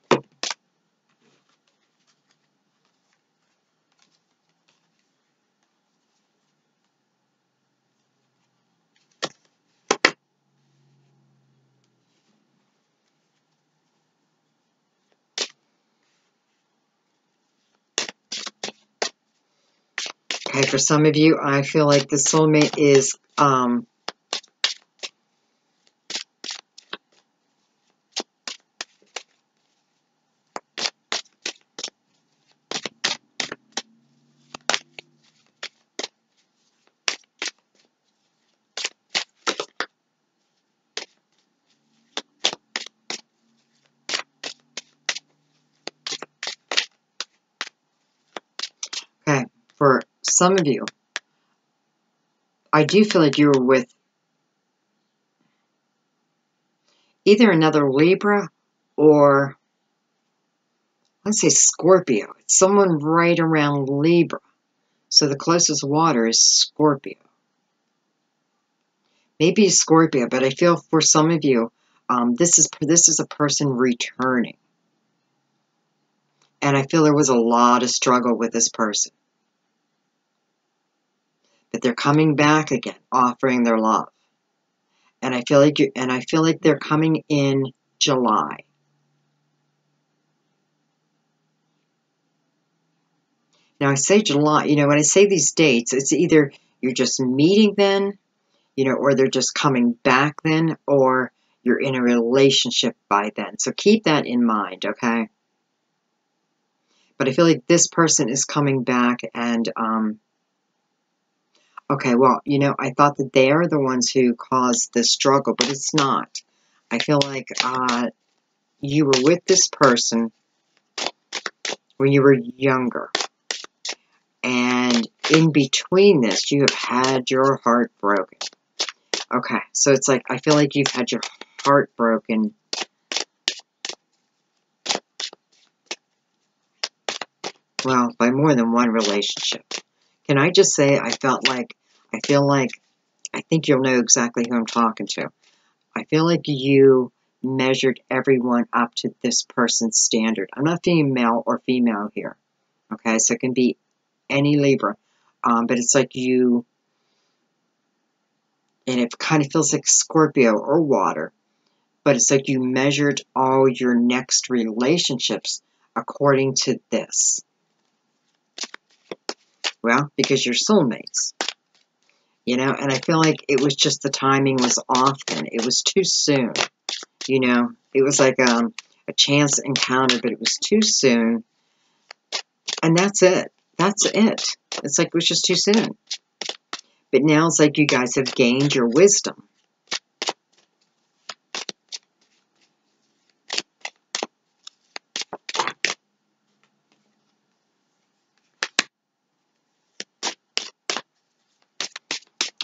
Okay, for some of you, I feel like the soulmate is, some of you, I do feel like you were with either another Libra or, let's say, Scorpio. It's someone right around Libra. So the closest water is Scorpio. Maybe Scorpio, but I feel for some of you, this is a person returning. And I feel there was a lot of struggle with this person. But they're coming back again, offering their love. And I feel like they're coming in July. Now I say July, when I say these dates, it's either you're just meeting then, or they're just coming back then, or you're in a relationship by then. So keep that in mind, okay? But I feel like this person is coming back and, okay, well, I thought that they are the ones who caused the struggle, but it's not. I feel like you were with this person when you were younger. And in between this, you have had your heart broken. Okay, so it's like, I feel like you've had your heart broken. Well, by more than one relationship. Can I just say, I think you'll know exactly who I'm talking to. I feel like you measured everyone up to this person's standard. I'm not being male or female here. Okay, so it can be any Libra. But it's like you, and it kind of feels like Scorpio or water. But it's like you measured all your next relationships according to this. Well, because you're soulmates. And I feel like it was just the timing was off then. It was too soon. It was like a chance encounter, but it was too soon. And that's it. That's it. It's like it was just too soon. But now it's like you guys have gained your wisdom.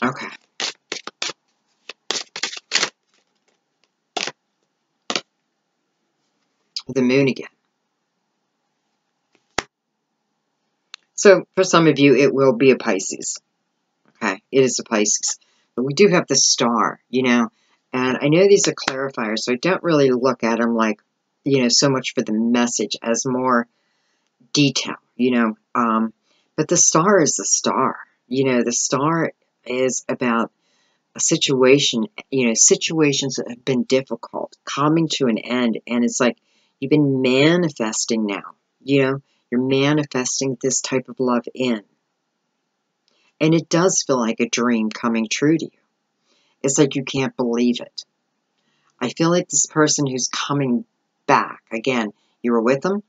Okay. The moon again. So for some of you, it will be a Pisces. Okay, it is a Pisces. But we do have the star, And I know these are clarifiers, so I don't really look at them like, so much for the message as more detail, But the star is the star. The star is about a situation, situations that have been difficult, coming to an end. And it's like you've been manifesting now, you're manifesting this type of love in. And it does feel like a dream coming true to you. It's like you can't believe it. I feel like this person who's coming back, again, you were with them.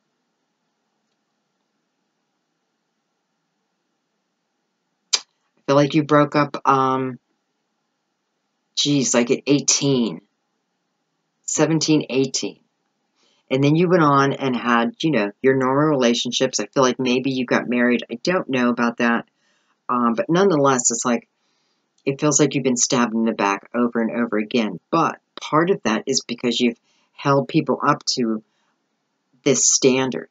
I feel like you broke up, like at 18, 17, 18. And then you went on and had, your normal relationships. I feel like maybe you got married. I don't know about that. But nonetheless, it's like, it feels like you've been stabbed in the back over and over again. But part of that is because you've held people up to this standard.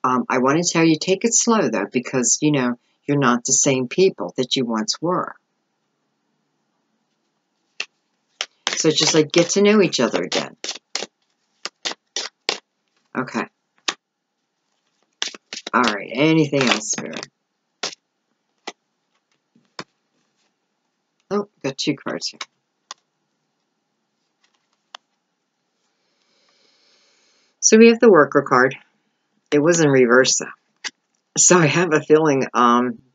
I want to tell you, take it slow, though, because, you're not the same people that you once were. So it's just like, get to know each other again. Okay. All right. Anything else, Spirit? Oh, got two cards here. So we have the worker card. It was in reverse, though. So I have a feeling,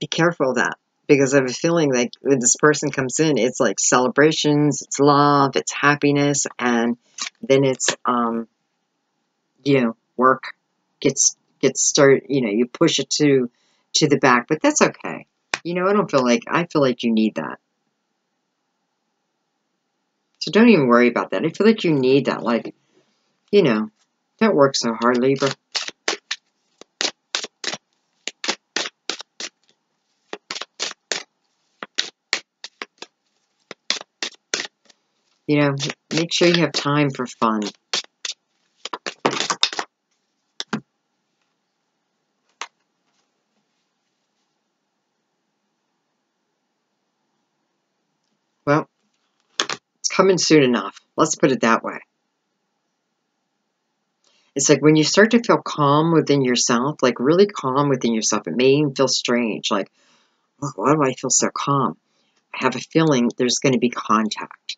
be careful of that. Because I have a feeling like when this person comes in, it's like celebrations, it's love, it's happiness, and then it's, work gets started, you push it to the back, but that's okay. I feel like you need that. So don't even worry about that. I feel like you need that, like, don't work so hard, Libra. You know, make sure you have time for fun. Well, it's coming soon enough. Let's put it that way. It's like when you start to feel calm within yourself, like really calm within yourself, it may even feel strange. Like, oh, why do I feel so calm? I have a feeling there's going to be contact.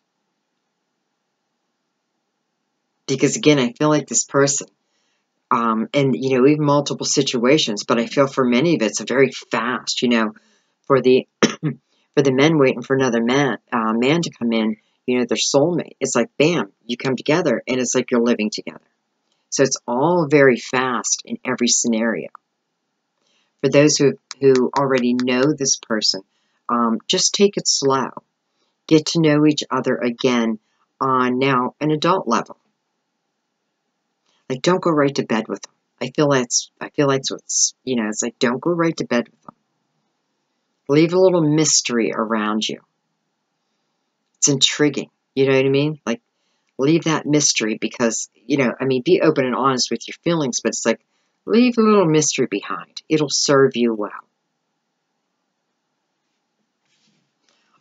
Because again, I feel like this person, and you know, even multiple situations, but I feel for many of it's very fast, you know, for the for the men waiting for another man to come in, you know, their soulmate. It's like bam, you come together and it's like you're living together. So it's all very fast in every scenario. For those who already know this person, just take it slow. Get to know each other again on now an adult level. Like, don't go right to bed with them. I feel like what's, you know, it's like, don't go right to bed with them. Leave a little mystery around you. It's intriguing. You know what I mean? Like, leave that mystery because, you know, I mean, be open and honest with your feelings, but it's like, leave a little mystery behind. It'll serve you well.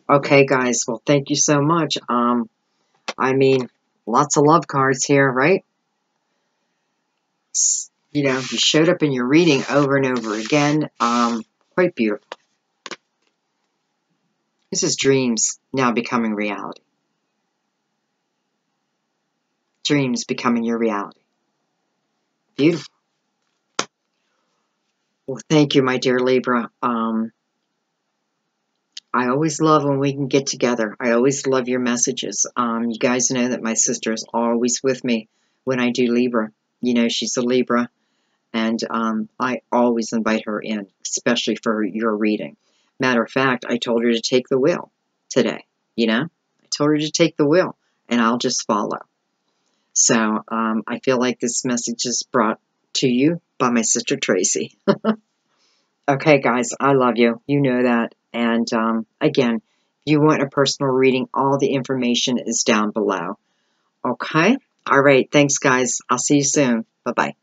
Okay, guys. Well, thank you so much. I mean, lots of love cards here, right? You know, you showed up in your reading over and over again. Quite beautiful. This is dreams now becoming reality. Dreams becoming your reality. Beautiful. Well, thank you, my dear Libra. I always love when we can get together. I always love your messages. You guys know that my sister is always with me when I do Libra. You know, she's a Libra, and I always invite her in, especially for your reading. Matter of fact, I told her to take the wheel today. You know, I told her to take the wheel, and I'll just follow. So I feel like this message is brought to you by my sister Tracy. Okay, guys, I love you. You know that. And again, if you want a personal reading, all the information is down below. Okay? All right. Thanks, guys. I'll see you soon. Bye-bye.